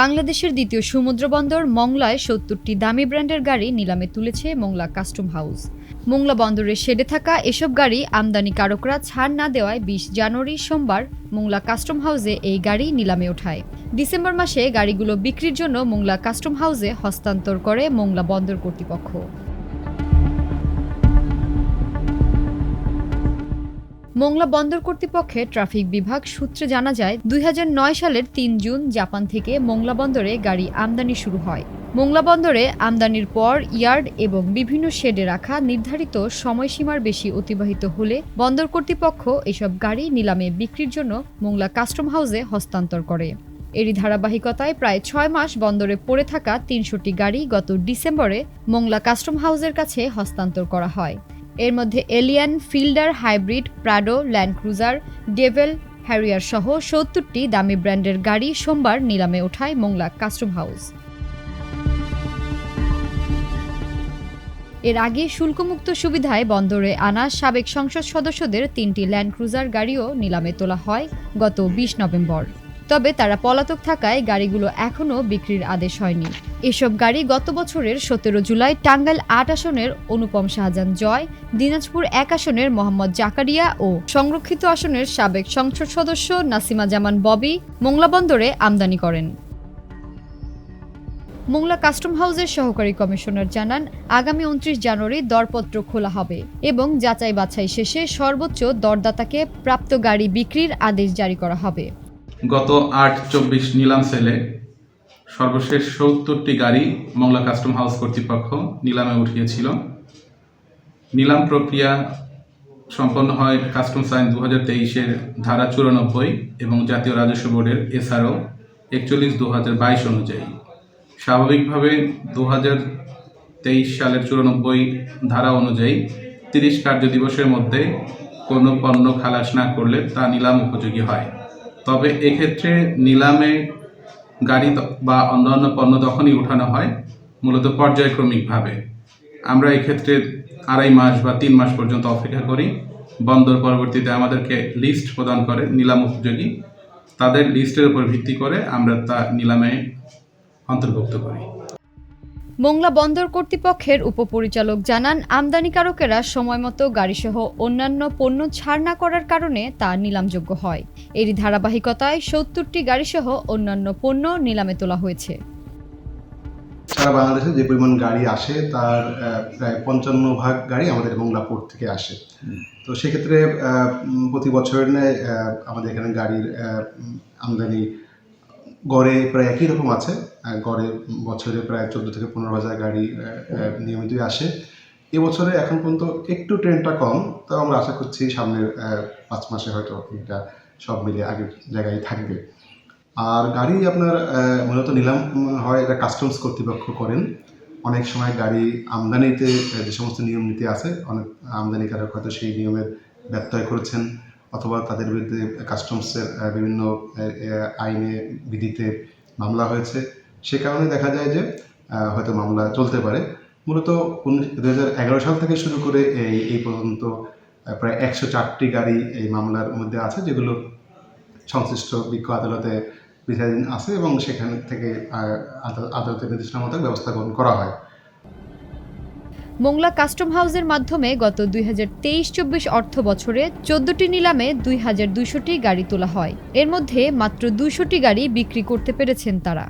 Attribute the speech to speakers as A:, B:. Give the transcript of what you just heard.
A: বাংলাদেশের দ্বিতীয় সমুদ্র বন্দর মংলায় ৭০টি দামি ব্র্যান্ডের গাড়ি নিলামে তুলেছে মোংলা কাস্টম হাউস। মোংলা বন্দরের শেডে থাকা এসব গাড়ি আমদানিকারকরা ছাড় না দেওয়ায় ২০ জানুয়ারি সোমবার মোংলা কাস্টম হাউসে এই গাড়ি নিলামে ওঠায়। ডিসেম্বর মাসে গাড়িগুলো বিক্রির জন্য মোংলা কাস্টম হাউসে হস্তান্তর করে মোংলা বন্দর কর্তৃপক্ষ। মোংলা বন্দর কর্তৃপক্ষের ট্রাফিক বিভাগ সূত্রে জানা যায়, ২০০৯ সালের ৩ জুন জাপান থেকে মোংলা বন্দরে গাড়ি আমদানি শুরু হয়। মোংলা বন্দরে আমদানির পর ইয়ার্ড এবং বিভিন্ন শেডে রাখা নির্ধারিত সময়সীমার বেশি অতিবাহিত হলে বন্দর কর্তৃপক্ষ এসব গাড়ি নিলামে বিক্রির জন্য মোংলা কাস্টম হাউসে হস্তান্তর করে। এরই ধারাবাহিকতায় প্রায় ৬ মাস বন্দরে পড়ে থাকা ৩০০টি গাড়ি গত ডিসেম্বরে মোংলা কাস্টম হাউসের কাছে হস্তান্তর করা হয়। এর মধ্যে alien, fielder, hybrid, Prado, land cruiser, devil, Harrier সহ ৭০টি দামি ব্র্যান্ডের গাড়ি সোমবার নিলামে ওঠায় মোংলা কাস্টম হাউস। এর আগে শুল্কমুক্ত সুবিধায় বন্দরে আনা সাবেক সংসদ সদস্যদের ৩টি ল্যান্ড ক্রুজার গাড়িও নিলামে তোলা হয় গত ২০ নভেম্বর। তবে তারা পলাতক থাকায় গাড়িগুলো এখনও বিক্রির আদেশ হয়নি। এসব গাড়ি গত বছরের ১৭ জুলাই টাঙ্গাইল ৮ আসনের অনুপম শাহজাহান জয়, দিনাজপুর ১ আসনের মোহাম্মদ জাকারিয়া ও সংরক্ষিত আসনের সাবেক সংসদ সদস্য নাসিমা জামান ববি মোংলা বন্দরে আমদানি করেন। মোংলা কাস্টম হাউসের সহকারী কমিশনার জানান, আগামী ২৯ জানুয়ারি দরপত্র খোলা হবে এবং যাচাই বাছাই শেষে সর্বোচ্চ দরদাতাকে প্রাপ্ত গাড়ি বিক্রির আদেশ জারি করা হবে।
B: গত ৮-২৪ নিলাম সেলে সর্বশেষ ৭০টি গাড়ি মোংলা কাস্টম হাউস কর্তৃপক্ষ নিলামে উঠিয়েছিল। নিলাম প্রক্রিয়া সম্পন্ন হয় কাস্টমস আইন ২০২৩-এর ধারা ৯৪ এবং জাতীয় রাজস্ব বোর্ডের SRO ৪১/২০২২ অনুযায়ী। স্বাভাবিকভাবে ২০২৩ সালের ৯৪ ধারা অনুযায়ী ৩০ কার্যদিবসের মধ্যে কোনো পণ্য খালাস না করলে তা নিলাম উপযোগী হয়। তবে এক্ষেত্রে নিলামে গাড়ি বা অন্যান্য পণ্য তখনই উঠানো হয় মূলত পর্যায়ক্রমিকভাবে। আমরা এক্ষেত্রে ২.৫ মাস বা ৩ মাস পর্যন্ত অপেক্ষা করি। বন্দর পরবর্তীতে আমাদেরকে লিস্ট প্রদান করে নিলাম উপযোগী, তাদের লিস্টের উপর ভিত্তি করে আমরা তা নিলামে অন্তর্ভুক্ত করি।
A: মোংলা বন্দর কর্তৃপক্ষের উপপরিচালক জানান, আমদানিকারকেরা সময়মতো গাড়িসহ অন্যান্য পণ্য ছাড় না করার কারণে তা নিলামযোগ্য হয়। এরই ধারাবাহিকতায় ৭০টি গাড়িসহ অন্যান্য পণ্য নিলামে তোলা হয়েছে।
C: সারা বাংলাদেশে যে পরিমাণ গাড়ি আসে তার প্রায় ৫৫% গাড়ি আমাদের মোংলা পোর্ট থেকে আসে। তো সেক্ষেত্রে প্রতি বছরের ন্যায় আমাদের এখানে গাড়ির আমদানি গড়ে প্রায় একই রকম আছে। গড়ে বছরে প্রায় ১৪ থেকে ১৫,০০০ গাড়ি নিয়মিতই আসে। এবছরে এখন পর্যন্ত একটু ট্রেন্ডটা কম, তো আমরা আশা করছি সামনের ৫ মাসে হয়তো এটা সব মিলিয়ে আগের জায়গায় থাকবে। আর গাড়ি আপনার মূলত নিলাম হয় এটা কাস্টমস কর্তৃপক্ষ করেন। অনেক সময় গাড়ি আমদানিতে যে সমস্ত নিয়ম নীতি আছে, অনেক আমদানিকারক হয়তো সেই নিয়মের ব্যত্যয় করেছেন অথবা তাদের বিরুদ্ধে কাস্টমসের বিভিন্ন আইনে বিধিতে মামলা হয়েছে। সে কারণে দেখা যায় যে হয়তো মামলা চলতে পারে। মূলত ২০১১ সাল থেকে শুরু করে এই পর্যন্ত প্রায় ১০৪টি গাড়ি এই মামলার মধ্যে আছে, যেগুলো সংশ্লিষ্ট বিজ্ঞ আদালতে বিচারাধীন আছে এবং সেখান থেকে আদালতের নির্দেশনা মতো ব্যবস্থা গ্রহণ করা হয়।
A: মোংলা কাস্টম হাউসের মাধ্যমে গত ২০২৩-২৪ অর্থ বছরে ১৪টি নিলামে ২,২০০টি গাড়ি তোলা হয়। এর মধ্যে মাত্র ২০০টি গাড়ি বিক্রি করতে পেরেছেন তারা।